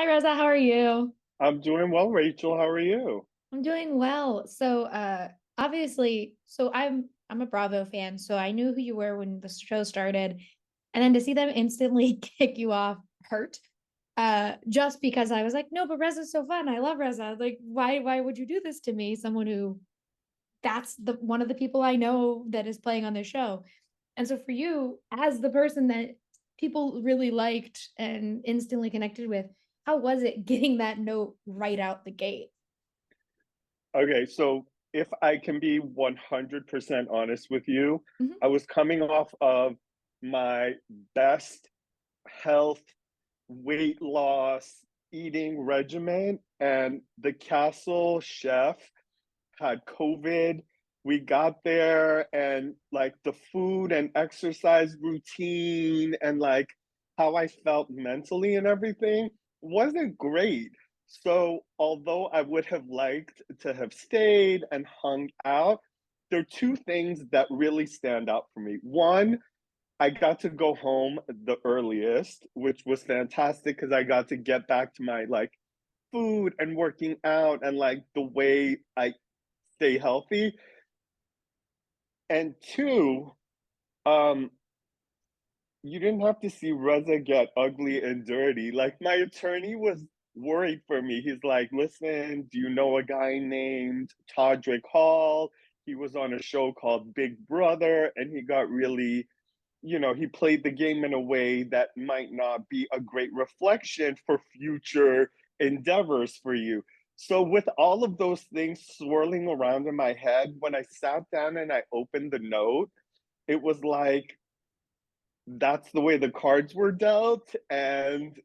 Hi Reza, how are you? I'm doing well, Rachel. How are you? I'm doing well. Obviously, I'm a Bravo fan, so I knew who you were when the show started. And then to see them instantly kick you off hurt. Just because I was like, no, but Reza's so fun. I love Reza. Like, why would you do this to me? Someone who that's the one of the people I know that is playing on the show. And so for you, as the person that people really liked and instantly connected with, how was it getting that note right out the gate? Okay, so if I can be 100% honest with you, Mhm. I was coming off of my best health, weight loss, eating regimen, and the castle chef had COVID. We got there, and like the food and exercise routine, and like how I felt mentally and everything wasn't great. So, although I would have liked to have stayed and hung out, there are two things that really stand out for me. One, I got to go home the earliest, which was fantastic because I got to get back to my like food and working out and like the way I stay healthy. And two, um, you didn't have to see Reza get ugly and dirty. Like my attorney was worried for me. He's like, listen, do you know a guy named Todrick Hall? He was on a show called Big Brother, and he got really, he played the game in a way that might not be a great reflection for future endeavors for you. So, with all of those things swirling around in my head, when I sat down and I opened the note, it was like that's the way the cards were dealt. And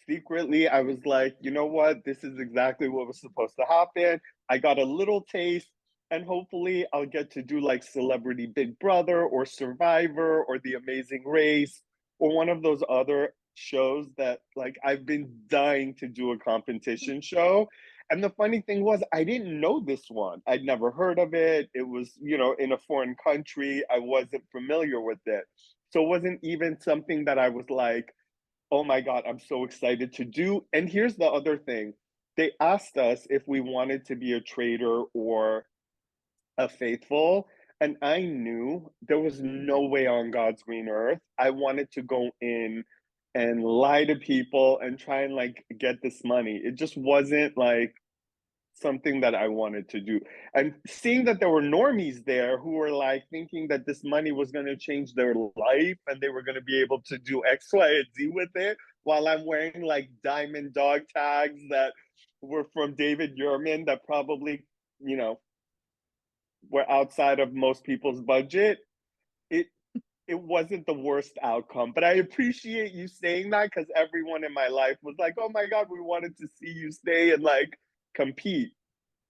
secretly, I was like, you know what? This is exactly what was supposed to happen. I got a little taste, and hopefully, I'll get to do like Celebrity Big Brother or Survivor or The Amazing Race or one of those other shows that like I've been dying to do a competition show. And the funny thing was, I didn't know this one. I'd never heard of it. It was, in a foreign country. I wasn't familiar with it. So it wasn't even something that I was like, oh my God, I'm so excited to do. And here's the other thing. They asked us if we wanted to be a traitor or a faithful. And I knew there was no way on God's green earth I wanted to go in and lie to people and try and like get this money. It just wasn't like something that I wanted to do. And seeing that there were normies there who were like thinking that this money was going to change their life and they were going to be able to do X, Y, and Z with it while I'm wearing like diamond dog tags that were from David Yurman that probably, you know, were outside of most people's budget. It it wasn't the worst outcome, but I appreciate you saying that because everyone in my life was like, "Oh my God, we wanted to see you stay and like compete."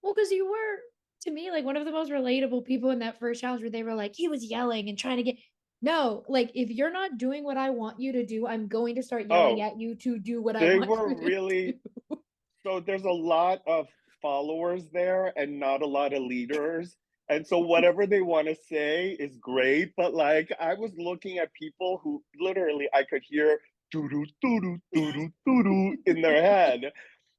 Well, because you were to me like one of the most relatable people in that first challenge where they were like, he was yelling and trying to get no, like if you're not doing what I want you to do, I'm going to start yelling Oh, at you to do what I they want were you to really do. so there's a lot of followers there and not a lot of leaders. And so whatever they want to say is great, but like I was looking at people who literally I could hear doo doo doo doo doo doo doo doo in their head.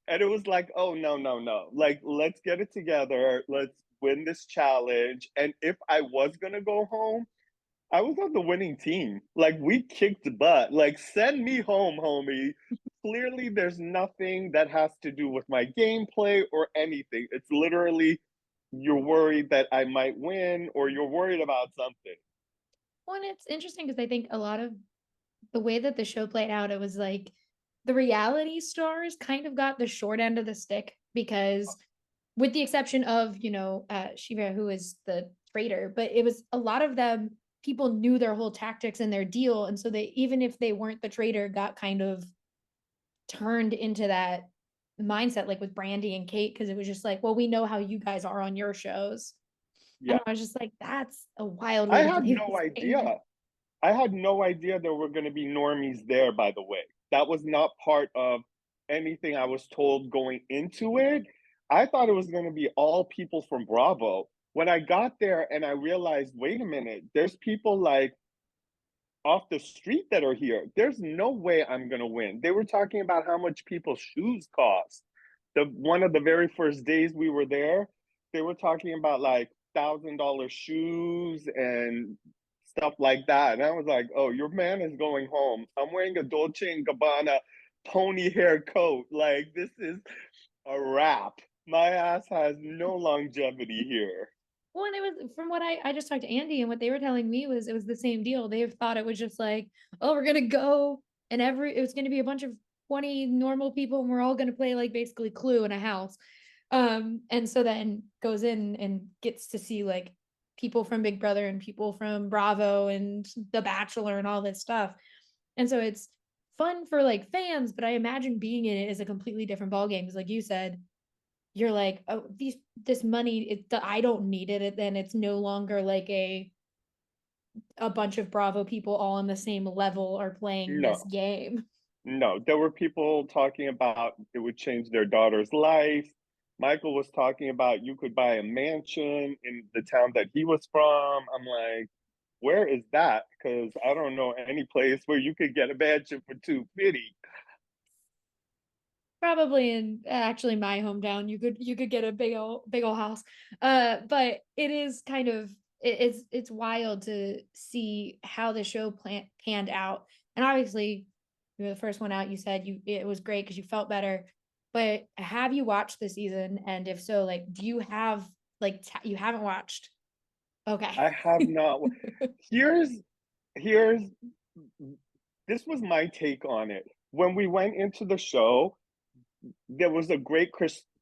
And it was like, oh no, no, no. Like let's get it together. Let's win this challenge. And if I was gonna go home, I was on the winning team. Like we kicked butt. Like send me home, homie. Clearly there's nothing that has to do with my gameplay or anything. It's literally you're worried that I might win or you're worried about something. Well, and it's interesting because I think a lot of the way that the show played out, it was like the reality stars kind of got the short end of the stick because, with the exception of, Shiva, who is the traitor, but it was a lot of them, people knew their whole tactics and their deal. And so they, even if they weren't the traitor, got kind of turned into that mindset, like with Brandy and Kate, because it was just like, well, we know how you guys are on your shows. And Yeah. I was just like, that's a wild I way to had play no this game. idea. I had no idea there were going to be normies there, by the way. That was not part of anything I was told going into it. I thought it was going to be all people from Bravo. When I got there and I realized, wait a minute, there's people like off the street that are here. There's no way I'm gonna win. They were talking about how much people's shoes cost. The one of the very first days we were there, they were talking about like $1,000 shoes and stuff like that. And I was like, oh, your man is going home. I'm wearing a Dolce and Gabbana pony hair coat. Like, this is a wrap. My ass has no longevity here. Well, and it was from what I just talked to Andy, and what they were telling me was it was the same deal. They thought it was just like, oh, we're gonna go, and it was gonna be a bunch of 20 normal people, and we're all gonna play like basically Clue in a house. And so then goes in and gets to see like people from Big Brother and people from Bravo and The Bachelor and all this stuff. And so it's fun for like fans, but I imagine being in it is a completely different ballgame. Because like you said, you're like, oh, this money, I don't need it. Then it's no longer like a bunch of Bravo people all on the same level are playing this No, game. no. There were people talking about it would change their daughter's life. Michael was talking about you could buy a mansion in the town that he was from. I'm like, where is that? Because I don't know any place where you could get a mansion for 250. Probably in actually my hometown, you could get a big old house. But it is kind of it's wild to see how the show panned out. And obviously, you were the first one out. You said it was great because you felt better. But have you watched the season? And if so, like, do you have like you haven't watched? Okay. I have not. Here's here's this was my take on it. When we went into the show, there was a great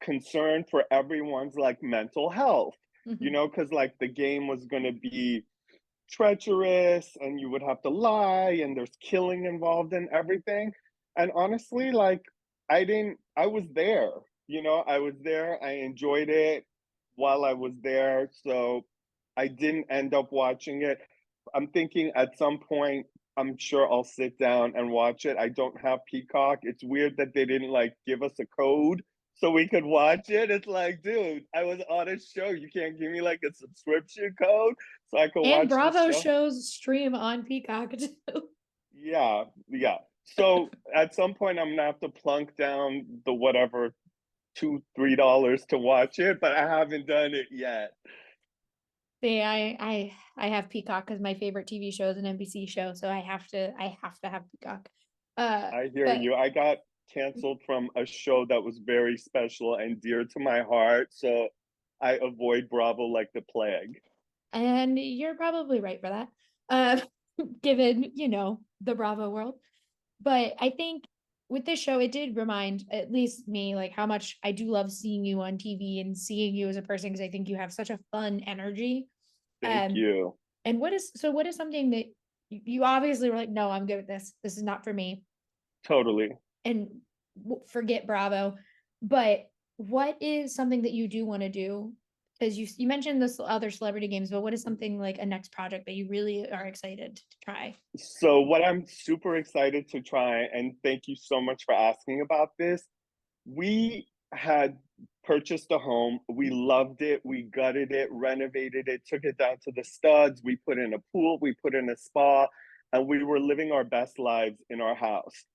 concern for everyone's like mental health, Mhm. because like the game was going to be treacherous and you would have to lie and there's killing involved in everything. And honestly, like I was there, I was there. I enjoyed it while I was there. So I didn't end up watching it. I'm thinking at some point, I'm sure I'll sit down and watch it. I don't have Peacock. It's weird that they didn't like give us a code so we could watch it. It's like, dude, I was on a show. You can't give me like a subscription code so I could And watch the Bravo show. shows stream on Peacock too. Yeah, yeah. So at some point, I'm gonna have to plunk down the whatever $2, $3 to watch it, but I haven't done it yet. See, I have Peacock because my favorite TV show is an NBC show, so I have to have Peacock. I hear But you. I got canceled from a show that was very special and dear to my heart, so I avoid Bravo like the plague. and you're probably right for that. Uh, given the Bravo world. But I think with this show, it did remind at least me like how much I do love seeing you on TV and seeing you as a person because I think you have such a fun energy. Thank Um, you. and what is something that you obviously were like, no, I'm good with this. This is not for me. Totally. And forget Bravo. But what is something that you do want to do? Because you mentioned this other celebrity games, but what is something like a next project that you really are excited to try? So, what I'm super excited to try, and thank you so much for asking about this. We had purchased a home. We loved it. We gutted it, renovated it, took it down to the studs. We put in a pool, we put in a spa, and we were living our best lives in our house.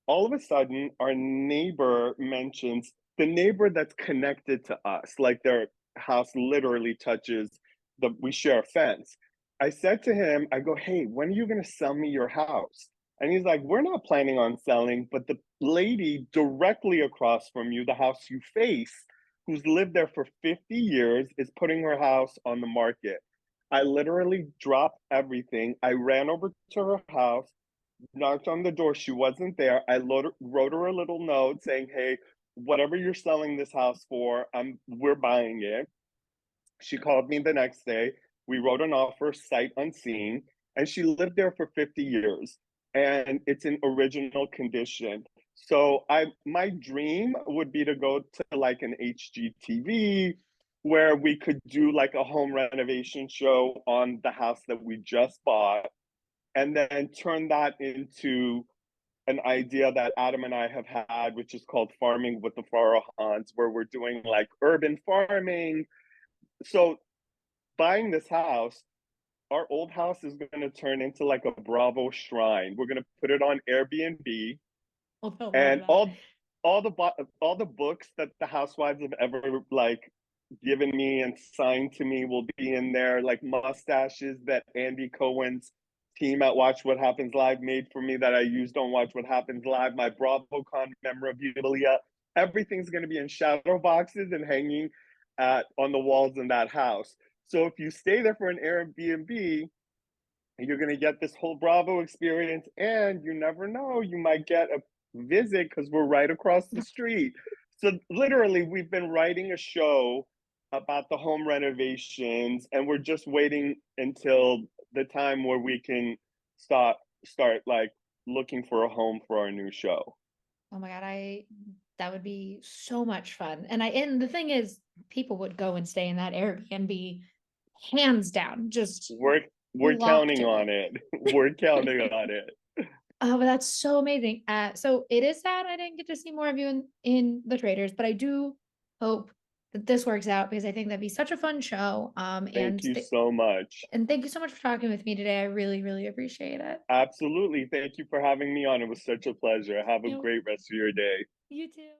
All of a sudden, our neighbor mentions the neighbor that's connected to us, like their house literally touches we share a fence. I said to him, I go, hey, when are you going to sell me your house? And he's like, we're not planning on selling, but the lady directly across from you, the house you face, who's lived there for 50 years, is putting her house on the market. I literally dropped everything. I ran over to her house, knocked on the door. She wasn't there. I wrote her a little note saying, hey, whatever you're selling this house for, we're buying it. She called me the next day. We wrote an offer sight unseen, and she lived there for 50 years. And it's in original condition. So my dream would be to go to like an HGTV where we could do like a home renovation show on the house that we just bought and then turn that into an idea that Adam and I have had, which is called Farming with the Farahans, where we're doing like urban farming. So buying this house, our old house is going to turn into like a Bravo shrine. We're going to put it on Airbnb, Oh, I love and that. all the books that the housewives have ever like given me and signed to me will be in there, like mustaches that Andy Cohen's team at Watch What Happens Live made for me that I used on Watch What Happens Live, my BravoCon memorabilia. Everything's going to be in shadow boxes and hanging on the walls in that house. So if you stay there for an Airbnb, you're going to get this whole Bravo experience, and you never know, you might get a visit because we're right across the street. So literally, we've been writing a show about the home renovations, and we're just waiting until the time where we can start like looking for a home for our new show. Oh my God, I that would be so much fun. And the thing is, people would go and stay in that Airbnb hands down, just We're we're locked counting on in. it. We're counting on it. Oh, but that's so amazing. So it is sad I didn't get to see more of you in the Traitors, but I do hope that this works out because I think that'd be such a fun show. Thank you so much. And thank you so much for talking with me today. I really, really appreciate it. Absolutely. Thank you for having me on. It was such a pleasure. Have a You know, great rest of your day. you too.